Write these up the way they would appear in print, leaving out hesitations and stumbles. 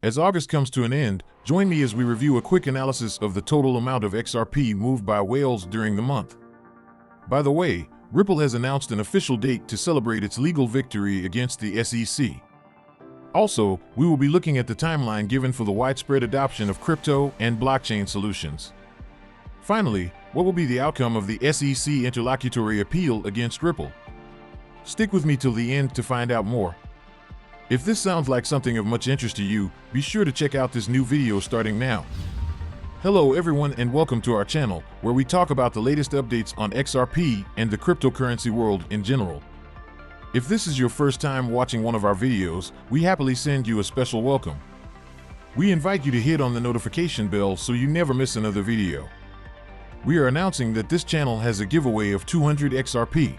As August comes to an end, join me as we review a quick analysis of the total amount of XRP moved by whales during the month. By the way, Ripple has announced an official date to celebrate its legal victory against the SEC. Also, we will be looking at the timeline given for the widespread adoption of crypto and blockchain solutions. Finally, what will be the outcome of the SEC Interlocutory Appeal against Ripple? Stick with me till the end to find out more. If this sounds like something of much interest to you, be sure to check out this new video starting now. Hello everyone and welcome to our channel, where we talk about the latest updates on XRP and the cryptocurrency world in general. If this is your first time watching one of our videos, we happily send you a special welcome. We invite you to hit on the notification bell so you never miss another video. We are announcing that this channel has a giveaway of 200 XRP.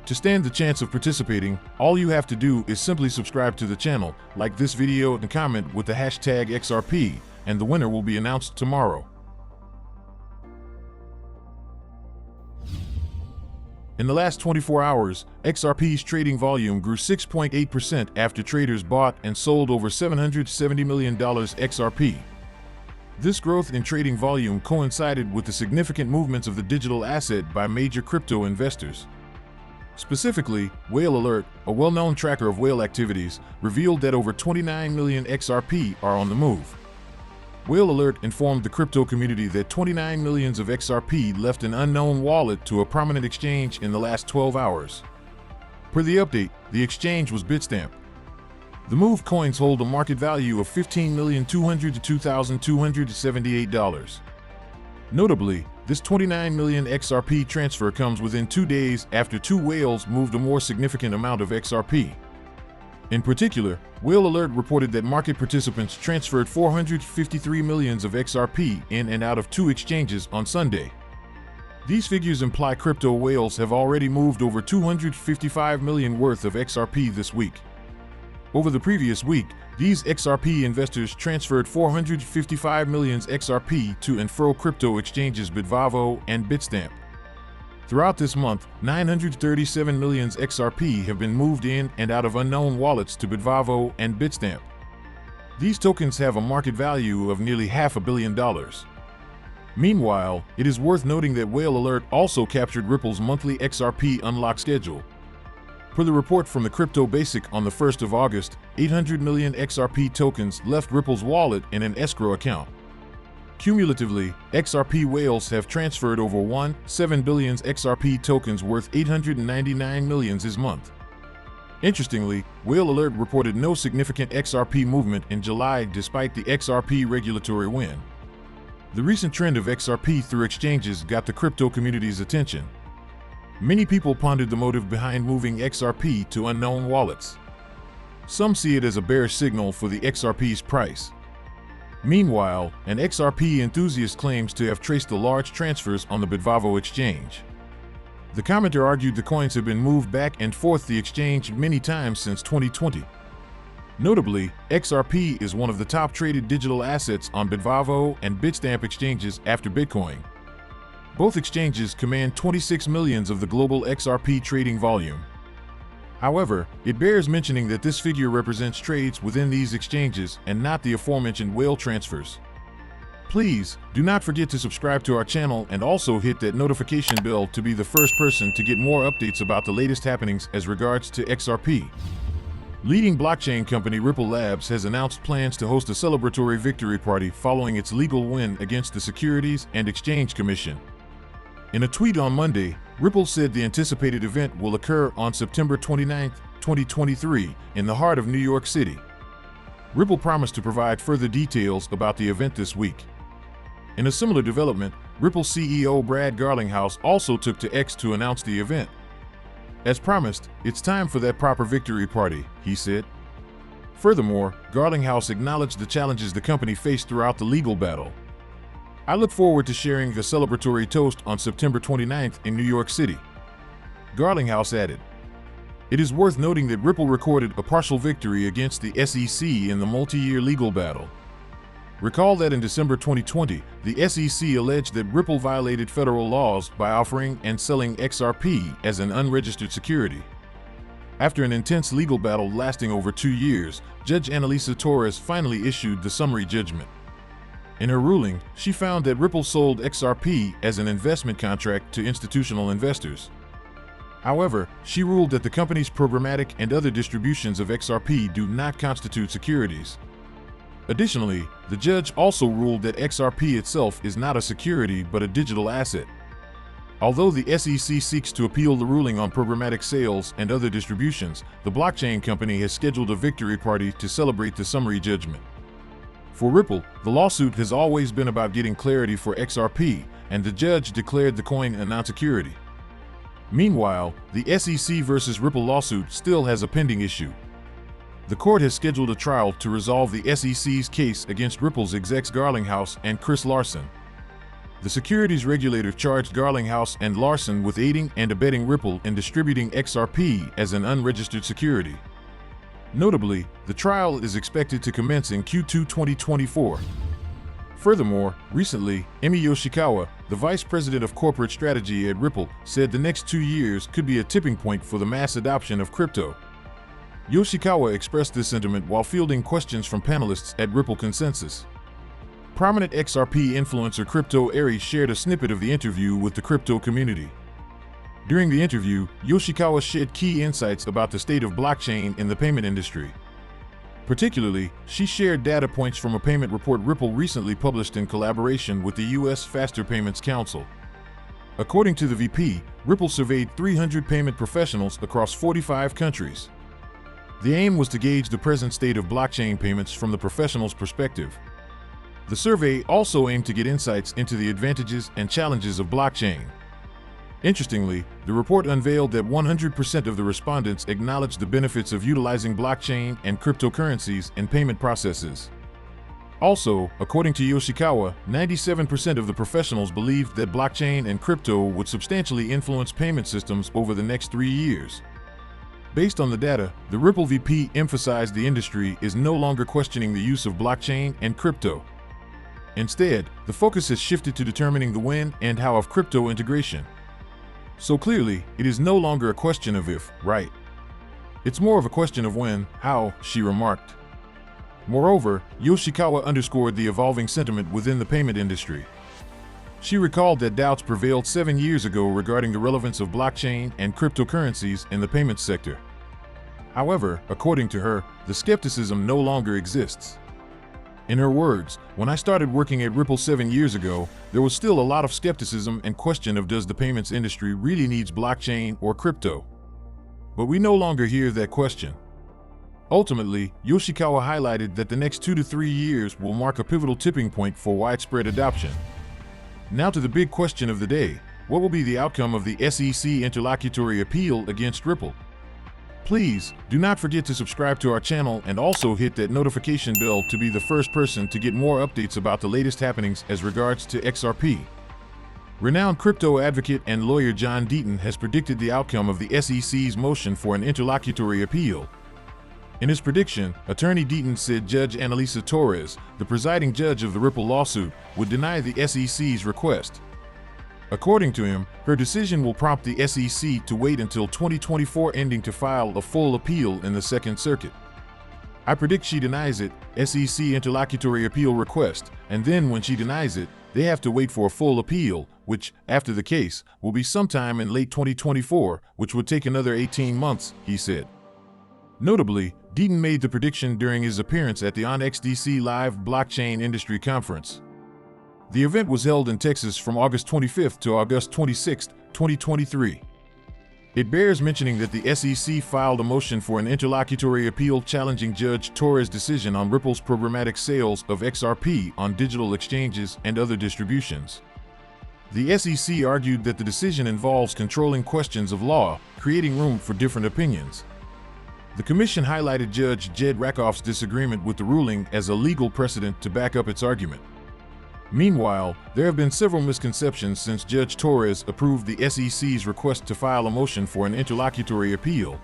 To stand the chance of participating, all you have to do is simply subscribe to the channel, like this video and comment with the hashtag XRP, and the winner will be announced tomorrow. In the last 24 hours, XRP's trading volume grew 6.8% after traders bought and sold over $770 million XRP. This growth in trading volume coincided with the significant movements of the digital asset by major crypto investors. Specifically, Whale Alert, a well-known tracker of whale activities, revealed that over 29 million XRP are on the move. Whale Alert informed the crypto community that 29 millions of XRP left an unknown wallet to a prominent exchange in the last 12 hours. Per the update, the exchange was Bitstamp. The move coins hold a market value of $15,200,000 to $2,278. Notably, this 29 million XRP transfer comes within 2 days after two whales moved a more significant amount of XRP. In particular, Whale Alert reported that market participants transferred 453 millions of XRP in and out of two exchanges on Sunday. These figures imply crypto whales have already moved over 255 million worth of XRP this week. Over the previous week, these XRP investors transferred 455 million XRP to and fro crypto exchanges Bitvavo and Bitstamp. Throughout this month, 937 million XRP have been moved in and out of unknown wallets to Bitvavo and Bitstamp. These tokens have a market value of nearly $500 million. Meanwhile, it is worth noting that Whale Alert also captured Ripple's monthly XRP unlock schedule. Per the report from the Crypto Basic on the 1st of August, 800 million XRP tokens left Ripple's wallet in an escrow account. Cumulatively, XRP whales have transferred over 1.7 billion XRP tokens worth 899 million this month. Interestingly, Whale Alert reported no significant XRP movement in July despite the XRP regulatory win. The recent trend of XRP through exchanges got the crypto community's attention. Many people pondered the motive behind moving XRP to unknown wallets. Some see it as a bearish signal for the XRP's price. Meanwhile, an XRP enthusiast claims to have traced the large transfers on the Bitvavo exchange. The commenter argued the coins have been moved back and forth the exchange many times since 2020. Notably, XRP is one of the top traded digital assets on Bitvavo and Bitstamp exchanges after Bitcoin. Both exchanges command 26 millions of the global XRP trading volume. However, it bears mentioning that this figure represents trades within these exchanges and not the aforementioned whale transfers. Please, do not forget to subscribe to our channel and also hit that notification bell to be the first person to get more updates about the latest happenings as regards to XRP. Leading blockchain company Ripple Labs has announced plans to host a celebratory victory party following its legal win against the Securities and Exchange Commission. In a tweet on Monday, Ripple said the anticipated event will occur on September 29, 2023, in the heart of New York City. Ripple promised to provide further details about the event this week. In a similar development, Ripple CEO Brad Garlinghouse also took to X to announce the event. As promised, it's time for that proper victory party, he said. Furthermore, Garlinghouse acknowledged the challenges the company faced throughout the legal battle. I look forward to sharing the celebratory toast on September 29th in New York City. Garlinghouse added, "It is worth noting that Ripple recorded a partial victory against the SEC in the multi-year legal battle. Recall that in December 2020, the SEC alleged that Ripple violated federal laws by offering and selling XRP as an unregistered security. After an intense legal battle lasting over 2 years, Judge Analisa Torres finally issued the summary judgment. In her ruling, she found that Ripple sold XRP as an investment contract to institutional investors. However, she ruled that the company's programmatic and other distributions of XRP do not constitute securities. Additionally, the judge also ruled that XRP itself is not a security but a digital asset. Although the SEC seeks to appeal the ruling on programmatic sales and other distributions, the blockchain company has scheduled a victory party to celebrate the summary judgment. For Ripple, the lawsuit has always been about getting clarity for XRP, and the judge declared the coin a non-security. Meanwhile, the SEC versus Ripple lawsuit still has a pending issue. The court has scheduled a trial to resolve the SEC's case against Ripple's execs Garlinghouse and Chris Larsen. The securities regulator charged Garlinghouse and Larsen with aiding and abetting Ripple in distributing XRP as an unregistered security. Notably, the trial is expected to commence in Q2 2024. Furthermore, recently, Emi Yoshikawa, the vice president of corporate strategy at Ripple, said the next 2 years could be a tipping point for the mass adoption of crypto. Yoshikawa expressed this sentiment while fielding questions from panelists at Ripple Consensus. Prominent XRP influencer Crypto Aries shared a snippet of the interview with the crypto community. During the interview, Yoshikawa shared key insights about the state of blockchain in the payment industry. Particularly, she shared data points from a payment report Ripple recently published in collaboration with the U.S. Faster Payments Council. According to the VP, Ripple surveyed 300 payment professionals across 45 countries. The aim was to gauge the present state of blockchain payments from the professionals' perspective. The survey also aimed to get insights into the advantages and challenges of blockchain. Interestingly, the report unveiled that 100% of the respondents acknowledged the benefits of utilizing blockchain and cryptocurrencies in payment processes. Also, according to Yoshikawa, 97% of the professionals believed that blockchain and crypto would substantially influence payment systems over the next 3 years. Based on the data, the Ripple VP emphasized the industry is no longer questioning the use of blockchain and crypto. Instead, the focus has shifted to determining the when and how of crypto integration. So clearly, it is no longer a question of if, right? It's more of a question of when, how, she remarked. Moreover, Yoshikawa underscored the evolving sentiment within the payment industry. She recalled that doubts prevailed 7 years ago regarding the relevance of blockchain and cryptocurrencies in the payments sector. However, according to her, the skepticism no longer exists. In her words, "When I started working at Ripple 7 years ago, there was still a lot of skepticism and question of does the payments industry really needs blockchain or crypto? But we no longer hear that question." Ultimately, Yoshikawa highlighted that the next 2 to 3 years will mark a pivotal tipping point for widespread adoption. Now to the big question of the day: what will be the outcome of the SEC Interlocutory Appeal against Ripple? Please, do not forget to subscribe to our channel and also hit that notification bell to be the first person to get more updates about the latest happenings as regards to XRP. Renowned crypto advocate and lawyer John Deaton has predicted the outcome of the SEC's motion for an interlocutory appeal. In his prediction, attorney Deaton said Judge Analisa Torres, the presiding judge of the Ripple lawsuit, would deny the SEC's request. According to him, her decision will prompt the SEC to wait until 2024 ending to file a full appeal in the Second Circuit. "I predict she denies it, SEC Interlocutory Appeal request, and then when she denies it, they have to wait for a full appeal, which, after the case, will be sometime in late 2024, which would take another 18 months, he said. Notably, Deaton made the prediction during his appearance at the ONXDC Live Blockchain Industry Conference. The event was held in Texas from August 25th to August 26, 2023. It bears mentioning that the SEC filed a motion for an interlocutory appeal challenging Judge Torres' decision on Ripple's programmatic sales of XRP on digital exchanges and other distributions. The SEC argued that the decision involves controlling questions of law, creating room for different opinions. The commission highlighted Judge Jed Rakoff's disagreement with the ruling as a legal precedent to back up its argument. Meanwhile, there have been several misconceptions since Judge Torres approved the SEC's request to file a motion for an interlocutory appeal.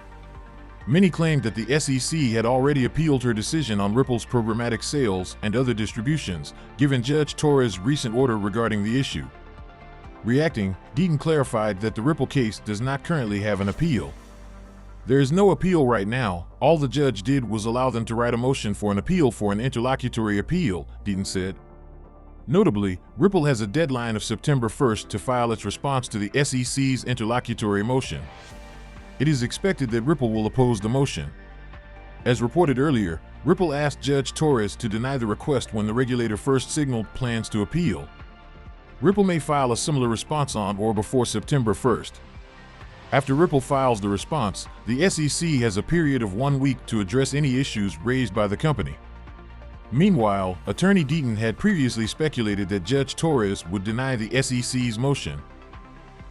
Many claimed that the SEC had already appealed her decision on Ripple's programmatic sales and other distributions, given Judge Torres' recent order regarding the issue. Reacting, Deaton clarified that the Ripple case does not currently have an appeal. There is no appeal right now. All the judge did was allow them to write a motion for an appeal for an interlocutory appeal, Deaton said. Notably, Ripple has a deadline of September 1st to file its response to the SEC's interlocutory motion. It is expected that Ripple will oppose the motion. As reported earlier, Ripple asked Judge Torres to deny the request when the regulator first signaled plans to appeal. Ripple may file a similar response on or before September 1st. After Ripple files the response, the SEC has a period of 1 week to address any issues raised by the company. Meanwhile, Attorney Deaton had previously speculated that Judge Torres would deny the SEC's motion.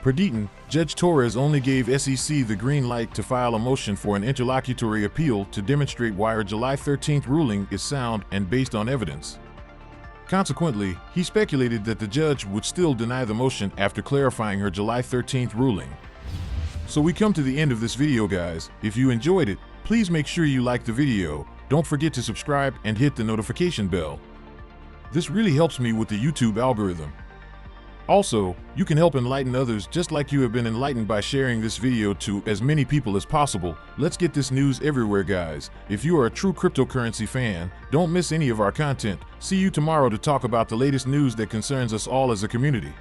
Per Deaton, Judge Torres only gave SEC the green light to file a motion for an interlocutory appeal to demonstrate why her July 13th ruling is sound and based on evidence. Consequently, he speculated that the judge would still deny the motion after clarifying her July 13th ruling. So we come to the end of this video, guys. If you enjoyed it, please make sure you like the video. Don't forget to subscribe and hit the notification bell. This really helps me with the YouTube algorithm. Also, you can help enlighten others just like you have been enlightened by sharing this video to as many people as possible. Let's get this news everywhere, guys. If you are a true cryptocurrency fan, don't miss any of our content. See you tomorrow to talk about the latest news that concerns us all as a community.